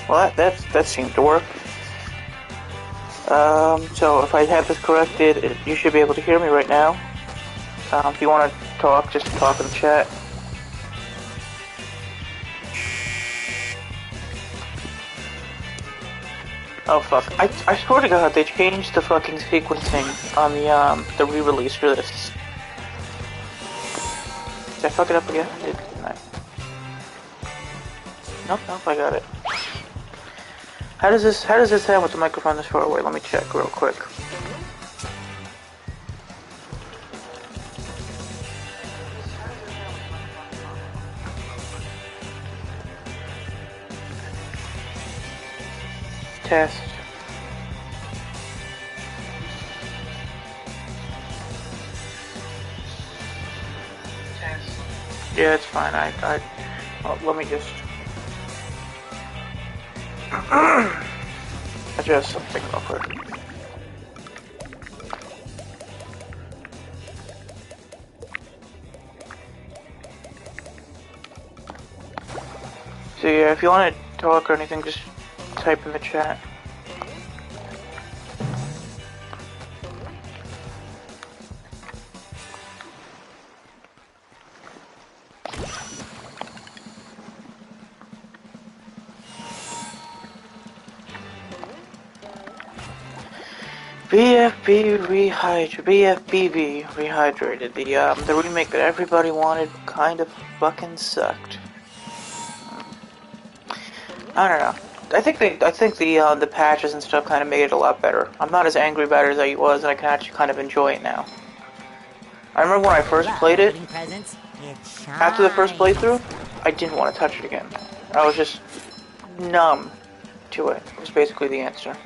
Well, that seemed to work. So if I have this corrected, you should be able to hear me right now. If you want to talk, just talk in the chat. Oh fuck! I swear to God, they changed the fucking sequencing on the re-release for this. Did I fuck it up again? Didn't I? Nope, I got it. How does this sound with the microphone this far away? Let me check real quick. Test. Yeah, it's fine. Let me just adjust something real quick. So yeah, if you want to talk or anything, just type in the chat. Bfbb Rehydrated, the remake that everybody wanted kind of fucking sucked. I don't know. I think the patches and stuff kind of made it a lot better. I'm not as angry about it as I was, and I can actually kind of enjoy it now. I remember when I first played it, after the first playthrough, I didn't want to touch it again. I was just numb to it. It was basically the answer.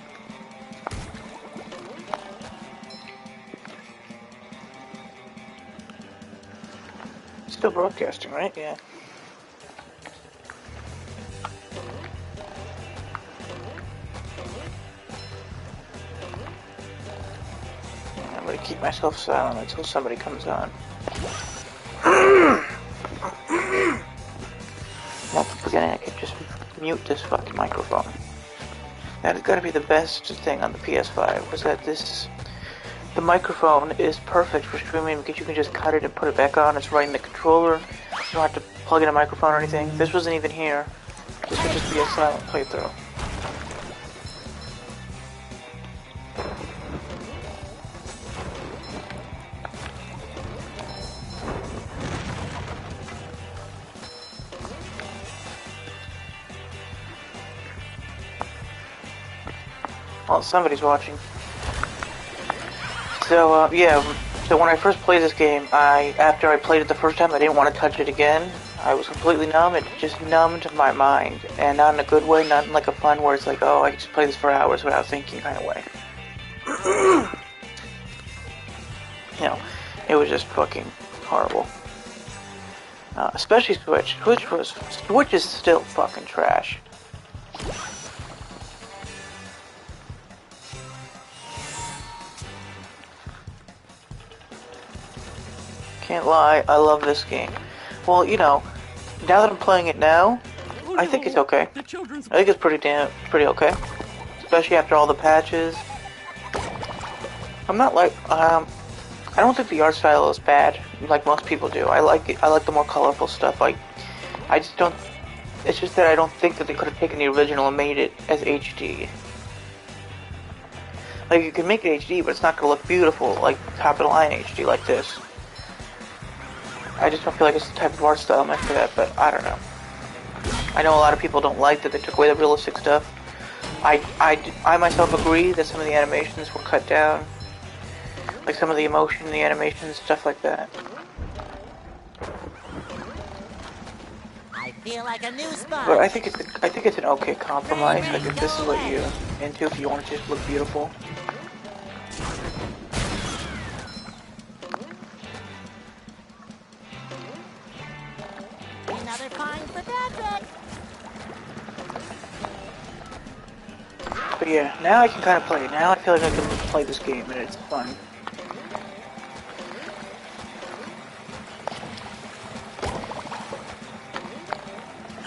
Still broadcasting, right? Yeah. I'm gonna keep myself silent until somebody comes on. At the beginning, I could just mute this fucking microphone. That has got to be the best thing on the PS5, was that the microphone is perfect for streaming because you can just cut it and put it back on. It's right in the controller. You don't have to plug in a microphone or anything. This wasn't even here. This would just be a silent playthrough. Well, somebody's watching. So, yeah, so when I first played this game, after I played it the first time, I didn't want to touch it again. I was completely numb. It just numbed my mind. And not in a good way, not in like a fun where it's like, oh, I can just play this for hours without thinking kind of way. You know, it was just fucking horrible. Especially Switch. Switch is still fucking trash. Can't lie, I love this game. Well, you know, now that I'm playing it now, I think it's okay. I think it's pretty okay. Especially after all the patches. I'm not like, I don't think the art style is bad, like most people do. I like it. I like the more colorful stuff. I just don't, it's just that I don't think that they could have taken the original and made it as HD. Like, you can make it HD, but it's not going to look beautiful, like top of the line HD like this. I just don't feel like it's the type of art style meant for that, but I don't know. I know a lot of people don't like that they took away the realistic stuff. I myself agree that some of the animations were cut down. Like some of the emotion, the animation, stuff like that. I feel like a new sponge. But I think it's an okay compromise. Like if this is what you're into, if you want it to just look beautiful. Another pint for Patrick. But yeah, now I can kind of play it. Now I feel like I can play this game and it's fun.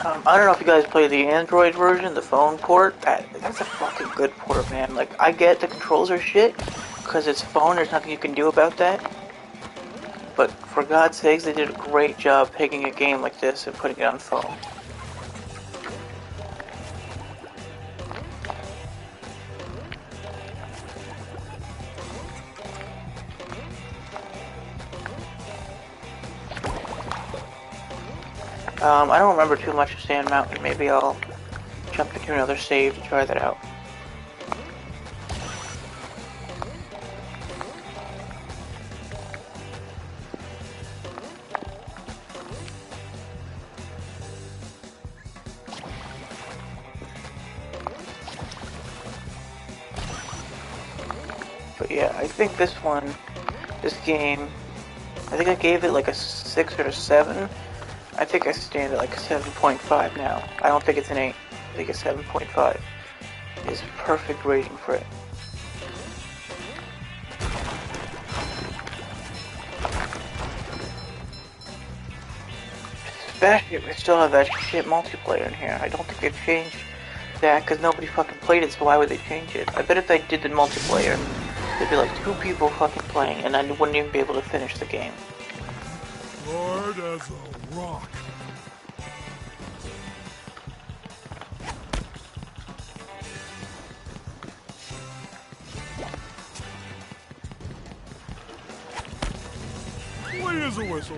I don't know if you guys play the Android version, the phone port. That's a fucking good port, man. Like, I get the controls are shit, because it's phone, there's nothing you can do about that. But for God's sakes, they did a great job taking a game like this and putting it on phone. I don't remember too much of Sand Mountain. Maybe I'll jump into another save to try that out. But yeah, I think this game, I think I gave it like a 6 or a 7. I think I stand at like a 7.5 now. I don't think it's an 8. I think a 7.5 is perfect rating for it. Especially if we still have that shit multiplayer in here. I don't think they've changed that because nobody fucking played it, so why would they change it? I bet if they did the multiplayer, there'd be like 2 people fucking playing and I wouldn't even be able to finish the game. Hard as a rock. What is a whistle?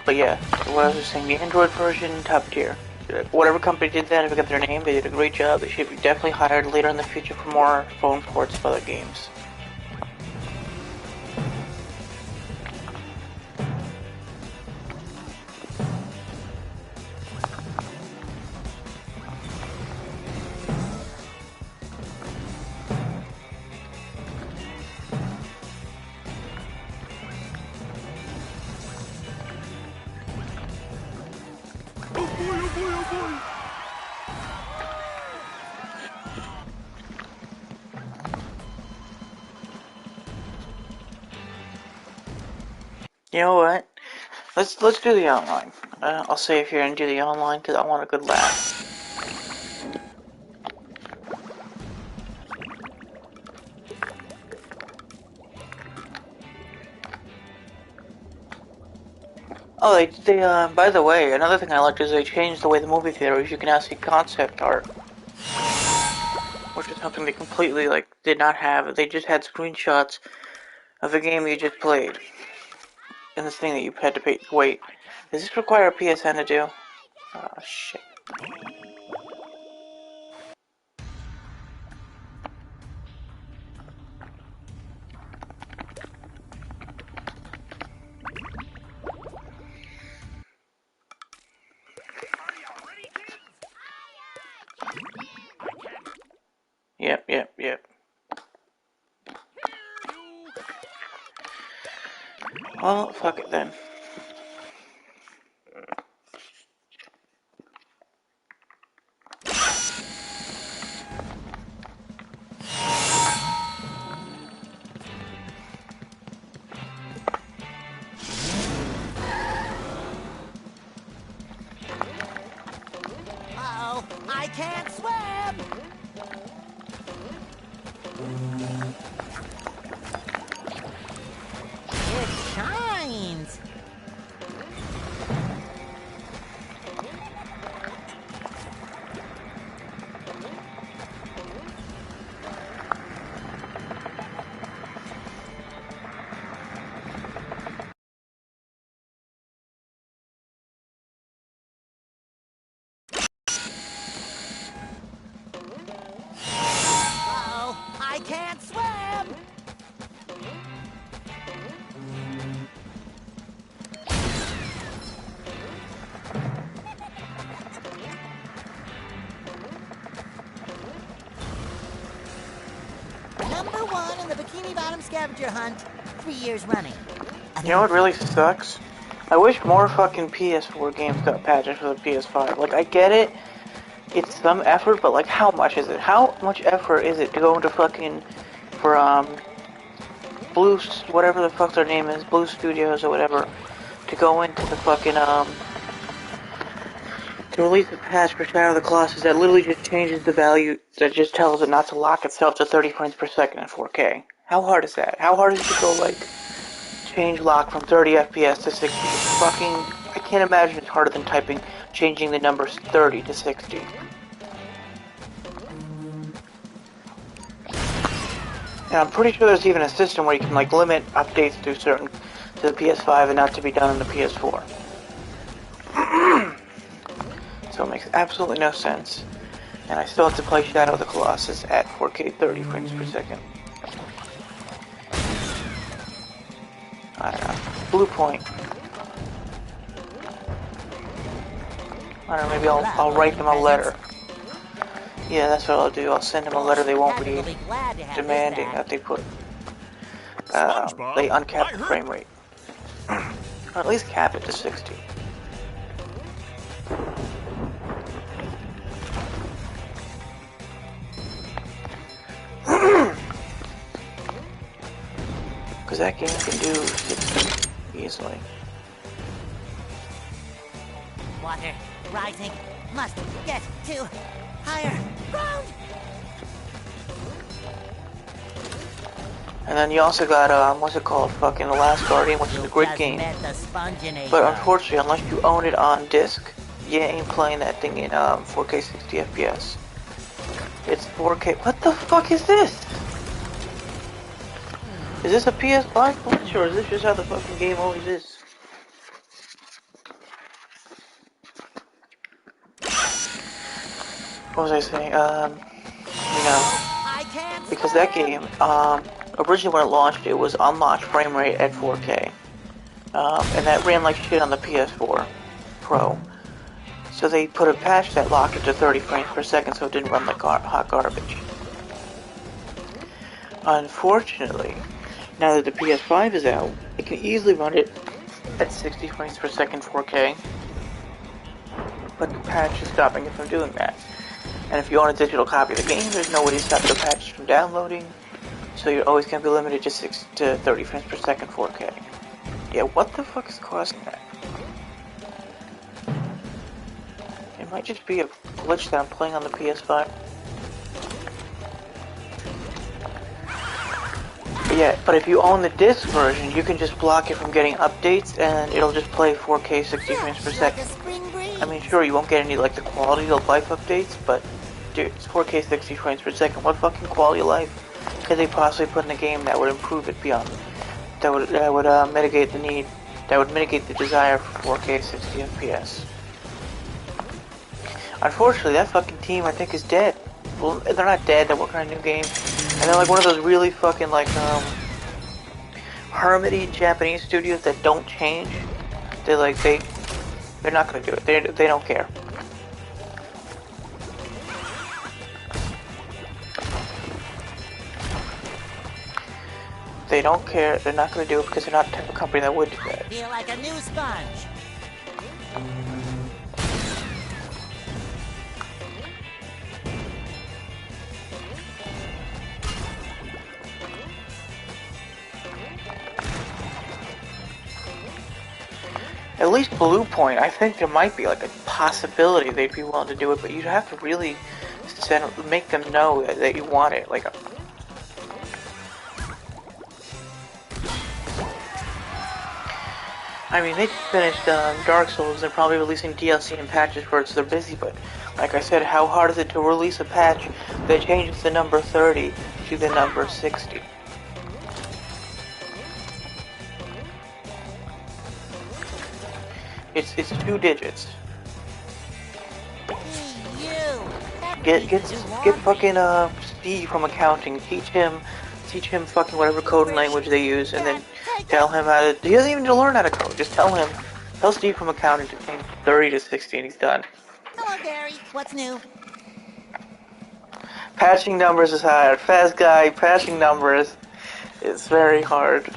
But yeah, what I was just saying, the Android version, top tier. Whatever company did that, I forget their name, they did a great job. They should be definitely hired later in the future for more phone ports of other games. You know what? Let's do the online. I'll save here and do the online because I want a good laugh. Oh, by the way, another thing I liked is they changed the way the movie theater is. You can now see concept art, which is something they completely, did not have. They just had screenshots of the game you just played. And this thing that you had to wait. Does this require a PSN to do? Oh, shit. Yep. Well, fuck it then. Uh-oh, I can't swim! It shines! Uh-oh, I can't swim! Number 1 in the Bikini Bottom scavenger hunt, 3 years running. You know what really sucks? I wish more fucking PS4 games got patches for the PS5. Like, I get it. It's some effort, but, how much is it? How much effort is it to go into fucking for Blue, whatever the fuck their name is, Blue Studios or whatever, to go into the fucking to release a patch for Shadow of the Colossus that literally just changes the value, that just tells it not to lock itself to 30 frames per second in 4K. How hard is that? How hard is it to go, like, change lock from 30 FPS to 60? It's fucking, I can't imagine it's harder than typing, changing the numbers 30 to 60. And I'm pretty sure there's even a system where you can, like, limit updates to the PS5 and not to be done on the PS4. So it makes absolutely no sense. And I still have to play Shadow of the Colossus at 4K 30 frames per second. I don't know. Blue Point. I don't know, maybe I'll write them a letter. Yeah, that's what I'll do. I'll send them a letter they won't be demanding that they put. They uncap the frame rate. Or at least cap it to 60. Because that game can do 60 easily. Water rising, must get to higher ground. And then you also got, what's it called? Fucking The Last Guardian, which is a great game. But unfortunately, unless you own it on disc, you ain't playing that thing in 4K 60 FPS. It's 4K. What the fuck is this? Is this a PS5 glitch, or is this just how the fucking game always is? What was I saying? You know, because that game, originally when it launched, it was unlocked frame rate at 4K. And that ran like shit on the PS4 Pro. So they put a patch that locked it to 30 frames per second so it didn't run like hot garbage. Unfortunately, now that the PS5 is out, it can easily run it at 60 frames per second 4K. But the patch is stopping it from doing that. And if you own a digital copy of the game, there's no way to stop the patch from downloading. So you're always going to be limited to 30 frames per second 4K. Yeah, what the fuck is causing that? It might just be a glitch that I'm playing on the PS5. But yeah, but if you own the disc version, you can just block it from getting updates and it'll just play 4K 60 frames per second. I mean, sure, you won't get any, like, the quality of life updates, but, dude, it's 4K 60 frames per second. What fucking quality of life could they possibly put in a game that would improve it beyond, that would mitigate the need, that would mitigate the desire for 4K 60 FPS? Unfortunately, that fucking team, I think, is dead. Well, they're not dead, they're working on a new game, and they're like one of those really fucking, like, hermity Japanese studios that don't change. They're not gonna do it. They don't care. They don't care. They're not gonna do it because they're not the type of company that would do that. Feel like a new sponge. At least Blue Point, I think there might be like a possibility they'd be willing to do it, but you'd have to really make them know that you want it. Like, I mean, they finished Dark Souls. They're probably releasing DLC and patches for it, so they're busy. But like I said, how hard is it to release a patch that changes the number 30 to the number 60? It's 2 digits. Get fucking Steve from accounting. Teach him fucking whatever coding language they use, and then tell him how to. He doesn't even need to learn how to code. Just tell Steve from accounting to change 30 to 60, and he's done. Hello, Gary. What's new? Patching numbers is hard. Fast guy, patching numbers is very hard.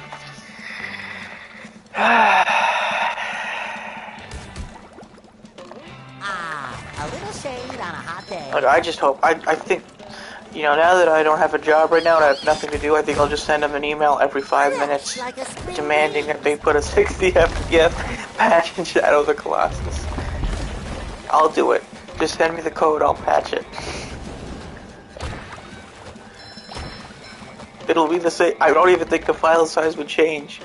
A little shade on a hot day. Look, I just hope. I think You know, now that I don't have a job right now and I have nothing to do, I think I'll just send them an email every 5 minutes Like a spring demanding breeze. that they put a 60 FPS patch in Shadow of the Colossus. I'll do it. Just send me the code, I'll patch it. It'll be the same. I don't even think the file size would change.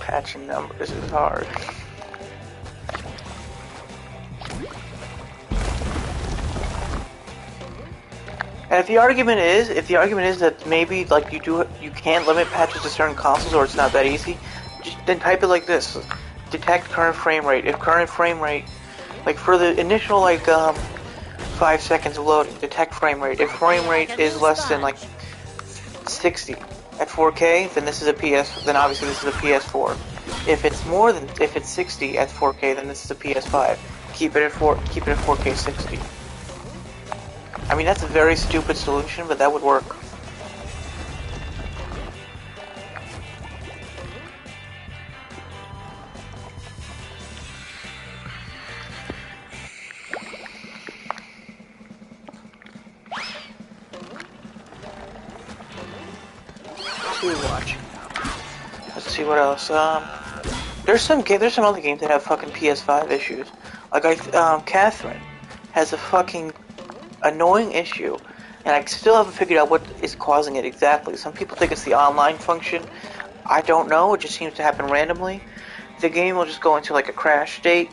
Patching numbers is hard. And if the argument is that maybe like you can't limit patches to certain consoles or it's not that easy, then type it like this: detect current frame rate. If current frame rate, like for the initial 5 seconds of loading, detect frame rate. If frame rate is less than like 60 at 4K, then this is a PS. Then obviously this is a PS4. If it's 60 at 4K, then this is a PS5. Keep it at 4K 60. I mean, that's a very stupid solution, but that would work. Who are we watching? Let's see what else. There's some other games that have fucking PS5 issues. Like Catherine has a fucking annoying issue, and I still haven't figured out what is causing it exactly. Some people think it's the online function. I don't know. It just seems to happen randomly. The game will just go into like a crash state.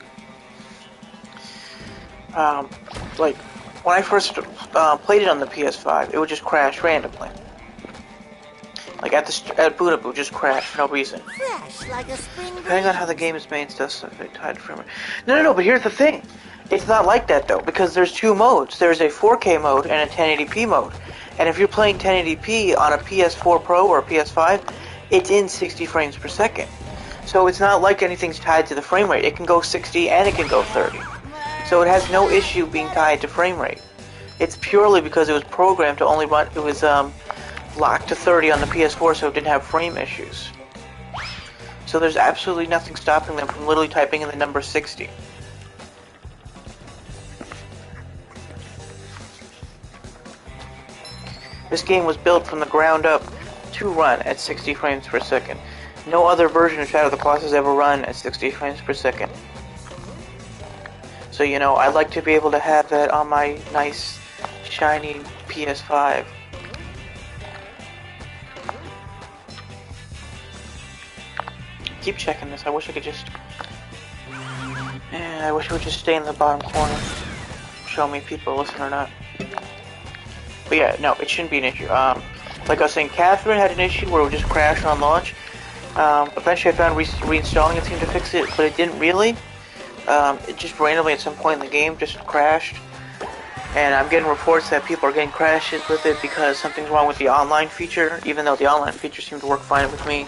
Like when I first played it on the PS5, it would just crash randomly. Like at boot up, it would just crash for no reason. Fresh like a spring breeze. Depending on how the game is made, stuff tied from it. No. But here's the thing. It's not like that though, because there's two modes. There's a 4K mode and a 1080p mode. And if you're playing 1080p on a PS4 Pro or a PS5, it's in 60 frames per second. So it's not like anything's tied to the frame rate. It can go 60 and it can go 30. So it has no issue being tied to frame rate. It's purely because it was programmed to only run. It was locked to 30 on the PS4, so it didn't have frame issues. So there's absolutely nothing stopping them from literally typing in the number 60. This game was built from the ground up to run at 60 frames per second. No other version of Shadow of the Colossus ever run at 60 frames per second. So, you know, I'd like to be able to have that on my nice, shiny PS5. Keep checking this. I wish I could just... I wish it would just stay in the bottom corner. Show me if people listen or not. But yeah, no, it shouldn't be an issue. Like I was saying, Catherine had an issue where it would just crash on launch. Eventually I found reinstalling it seemed to fix it, but it didn't really. It just randomly at some point in the game just crashed. And I'm getting reports that people are getting crashes with it because something's wrong with the online feature, even though the online feature seemed to work fine with me.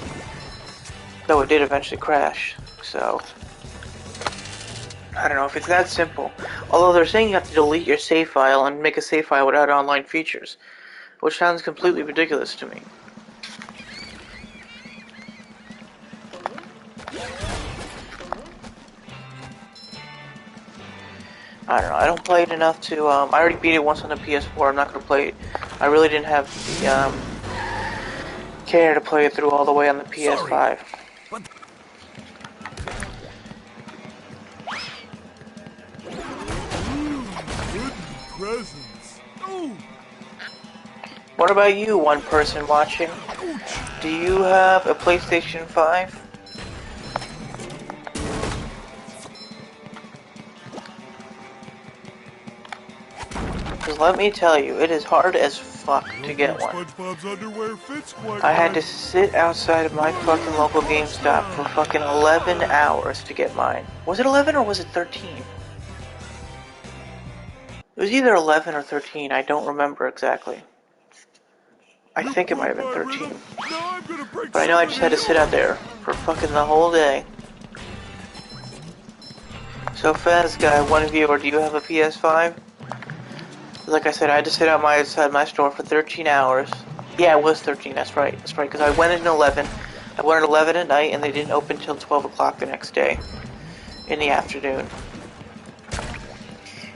Though it did eventually crash, so... I don't know if it's that simple. Although they're saying you have to delete your save file and make a save file without online features, which sounds completely ridiculous to me. I don't know, I don't play it enough to, I already beat it once on the PS4, I'm not gonna play it. I really didn't have the, care to play it through all the way on the PS5. Sorry, good presents. Ooh. What about you, one person watching? Do you have a PlayStation 5? Because let me tell you, it is hard as fuck to get one. SpongeBob's underwear fits quite I had to right. sit outside of my fucking local GameStop for fucking 11 hours to get mine. Was it 11 or was it 13? It was either 11 or 13, I don't remember exactly. I think it might have been 13. But I know I just had to sit out there for fucking the whole day. So Faz Guy, one viewer, do you have a PS5? Like I said, I had to sit outside my store for 13 hours. Yeah, it was 13. That's right. That's right. Because I went in 11. I went at 11 at night, and they didn't open until 12 o'clock the next day in the afternoon.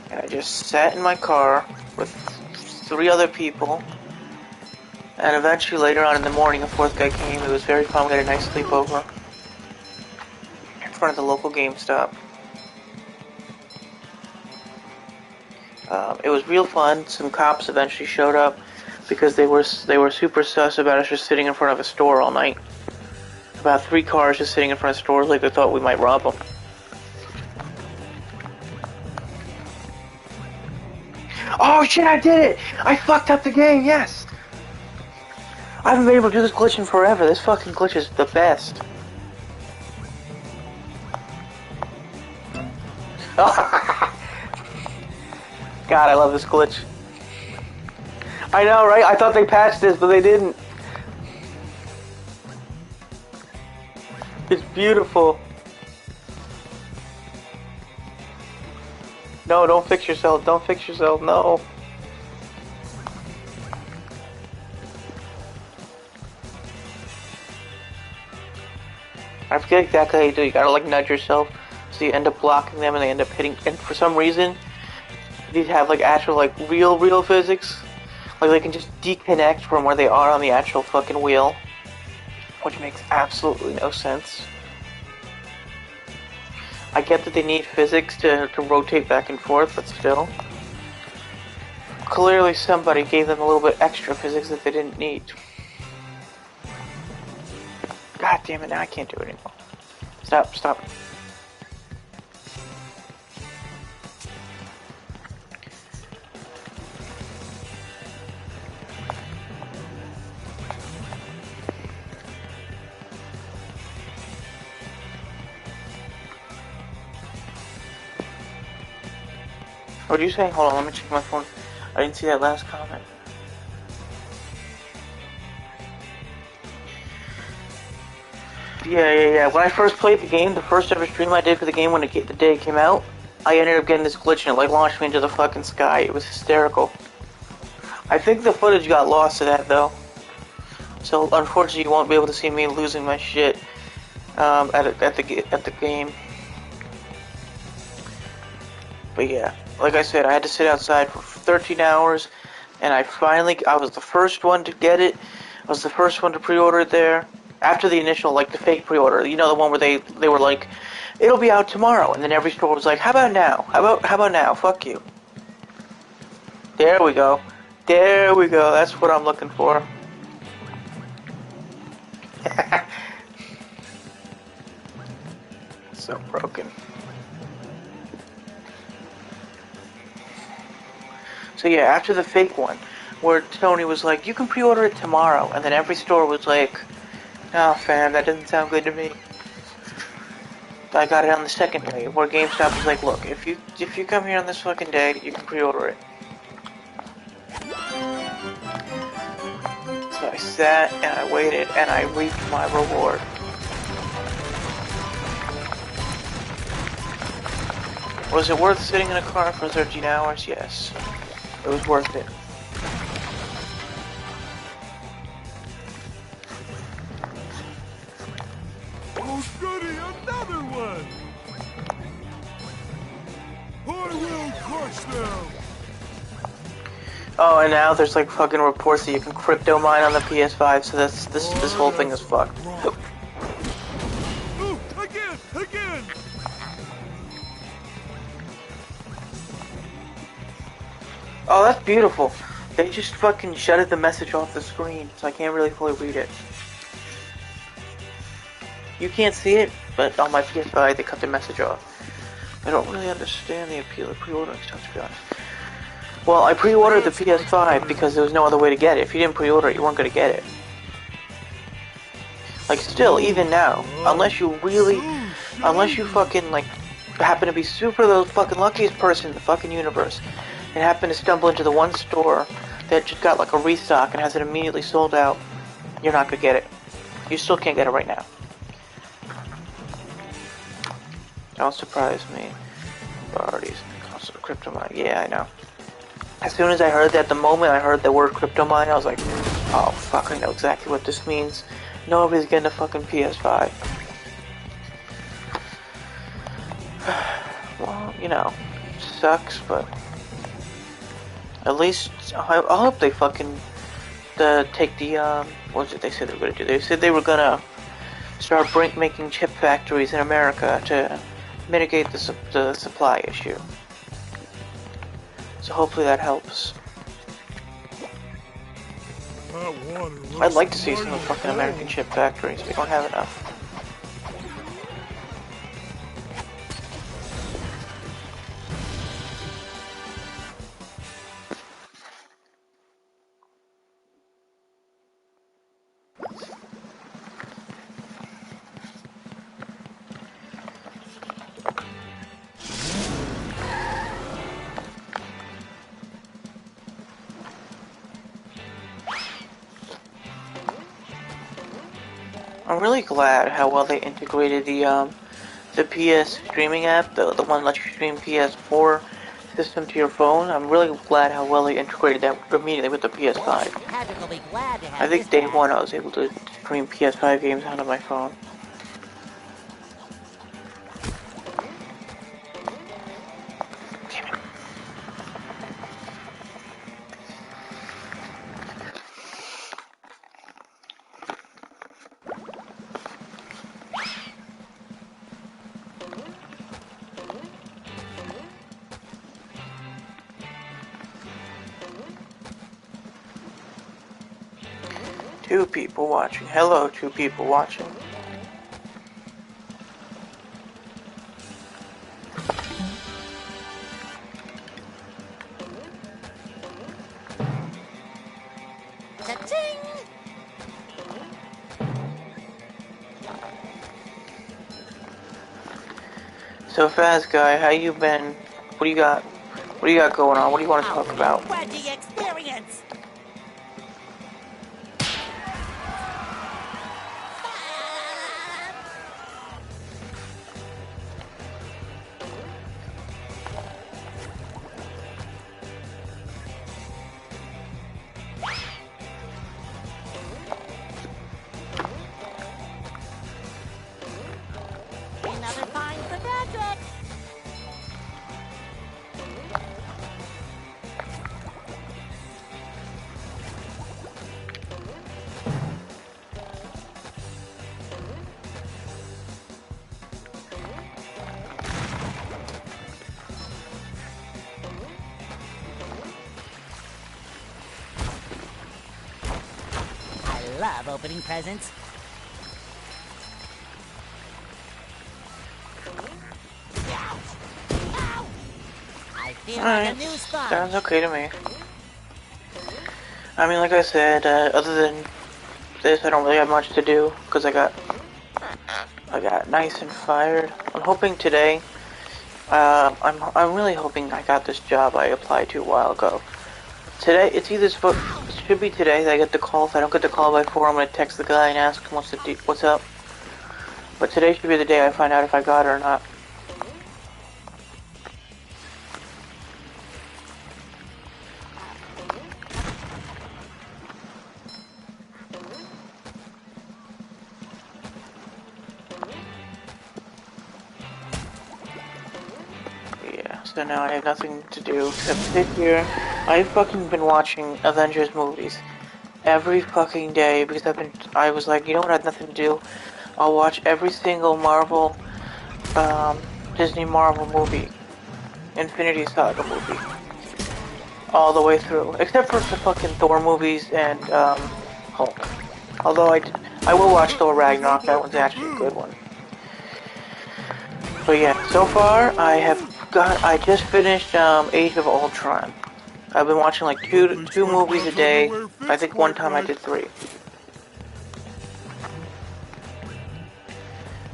And I just sat in my car with 3 other people. And eventually, later on in the morning, a 4th guy came. It was very fun. We had a nice sleepover in front of the local GameStop. It was real fun. Some cops eventually showed up because they were super sus about us just sitting in front of a store all night. About 3 cars just sitting in front of stores like they thought we might rob them. Oh shit, I did it! I fucked up the game, yes! I haven't been able to do this glitch in forever. This fucking glitch is the best. God, I love this glitch. I know, right? I thought they patched this, but they didn't. It's beautiful. No, don't fix yourself. Don't fix yourself. No. I forget exactly how you do. You gotta like nudge yourself, so you end up blocking them, and they end up hitting. And for some reason, these have like actual like real physics. Like they can just deconnect from where they are on the actual fucking wheel, which makes absolutely no sense. I get that they need physics to rotate back and forth, but still. Clearly somebody gave them a little bit extra physics that they didn't need. God damn it, now I can't do it anymore. Stop. What are you saying? Hold on, let me check my phone. I didn't see that last comment. Yeah. When I first played the game, the first ever stream I did for the game when the day it came out, I ended up getting this glitch and it like launched me into the fucking sky. It was hysterical. I think the footage got lost to that though. So unfortunately you won't be able to see me losing my shit at the game. But yeah, like I said, I had to sit outside for 13 hours, and I was the first one to get it. I was the first one to pre-order it there. After the initial, like, the fake pre-order, you know, the one where they were like, it'll be out tomorrow, and then every store was like, how about now? How about now? Fuck you. There we go. That's what I'm looking for. So broken. So yeah, after the fake one, where Tony was like, you can pre-order it tomorrow, and then every store was like, oh fam, that doesn't sound good to me. I got it on the second day, where GameStop was like, look, if you come here on this fucking day, you can pre-order it. So I sat, and I waited, and I reaped my reward. Was it worth sitting in a car for 13 hours? Yes. It was worth it. Oh goody, another one! I will crush them! Oh, and now there's like fucking reports that you can crypto mine on the PS5, so this whole thing is fucked. Ooh, again! Oh, that's beautiful. They just fucking shutted the message off the screen, so I can't really fully read it. You can't see it, but on my PS5 they cut the message off. I don't really understand the appeal of pre-ordering stuff, to be honest. Well, I pre-ordered the PS5 because there was no other way to get it. If you didn't pre-order it, you weren't going to get it. Like, still, even now, unless you fucking, like, happen to be the fucking luckiest person in the fucking universe, and happen to stumble into the one store that just got, like, a restock and has it immediately sold out, you're not going to get it. You still can't get it right now. Don't surprise me. Varieties, crypto mine. Yeah, I know. As soon as I heard that, the moment I heard the word crypto mine, I was like, Oh fuck, I know exactly what this means. Nobody's getting a fucking PS5. Well, you know, sucks, but at least I hope they fucking take the what was it they said they were gonna do? They said they were gonna start making chip factories in America to mitigate the supply issue. So hopefully that helps. I'd like to see some fucking American chip factories. We don't have enough. I'm really glad how well they integrated the PS streaming app, the one that lets you stream PS4 system to your phone. I'm really glad how well they integrated that immediately with the PS5. Patrick will be glad to have I think this day back. one I was able to stream PS5 games onto my phone. Damn it. Two people watching. Hello, two people watching. Cha-ching! So Fast Guy, how you been? What do you got? What do you got going on? What do you want to talk about? Wedgie experience! Another find for Patrick! I love opening presents. Ow! I feel like a Alright, new sponge. sounds okay to me. I mean, like I said, other than this, I don't really have much to do because I got nice and fired. I'm hoping today. I'm really hoping I got this job I applied to a while ago. Today, it should be today that I get the call. If I don't get the call by 4, I'm gonna text the guy and ask him what's up. But today should be the day I find out if I got it or not. So now I have nothing to do except sit here. I've fucking been watching Avengers movies every fucking day because I was like, you know what, I have nothing to do. I'll watch every single Disney Marvel movie, Infinity Saga movie, all the way through, except for the fucking Thor movies and Hulk. Although I will watch Thor Ragnarok. That one's actually a good one. But yeah, so far I just finished Age of Ultron. I've been watching like two movies a day. I think one time I did 3.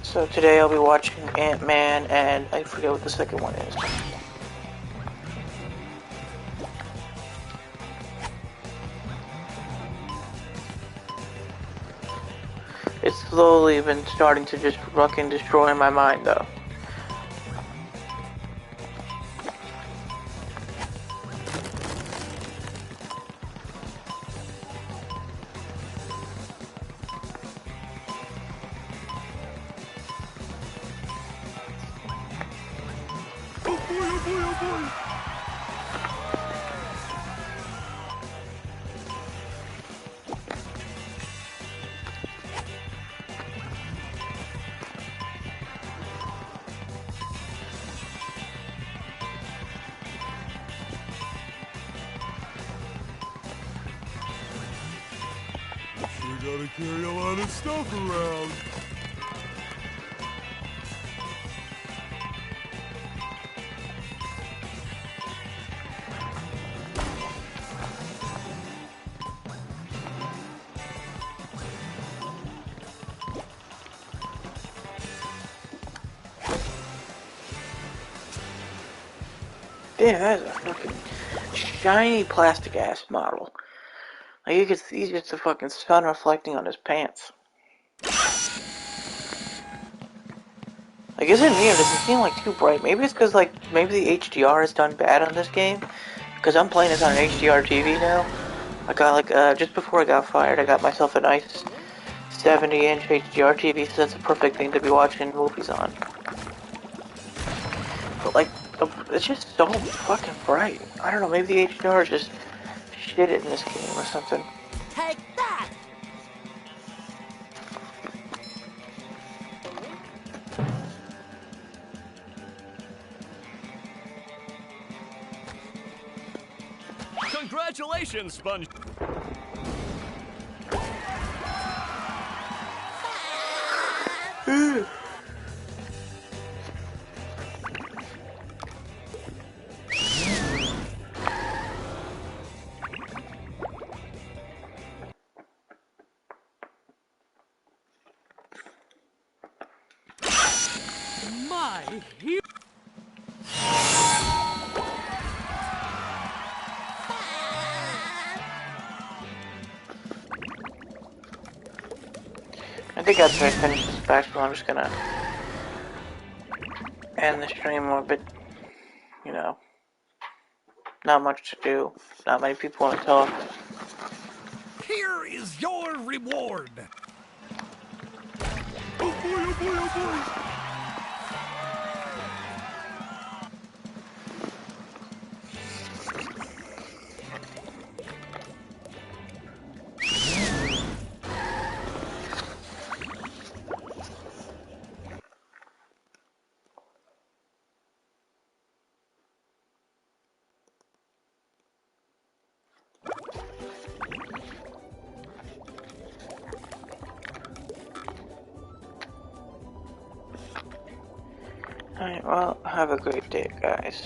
So today I'll be watching Ant-Man and I forget what the second one is. It's slowly been starting to just fucking destroy my mind though. boy! You sure gotta carry a lot of stuff around. Damn, that is a fucking shiny plastic ass model. Like you can see just the fucking sun reflecting on his pants. Like, is it me or does it seem like too bright? Maybe it's because like maybe the HDR has done bad on this game. Because I'm playing this on an HDR TV now. I got like just before I got fired, I got myself a nice 70-inch HDR TV, so that's a perfect thing to be watching movies on. But like, it's just so fucking bright. I don't know, maybe the HDR is just shit in this game or something. Take that! Congratulations, Sponge. My hero! I think after I finish this basketball, I'm just gonna end the stream a bit, you know, not much to do, not many people want to talk. Here is your reward. Oh boy, oh boy, oh boy. Alright, well, have a great day, guys.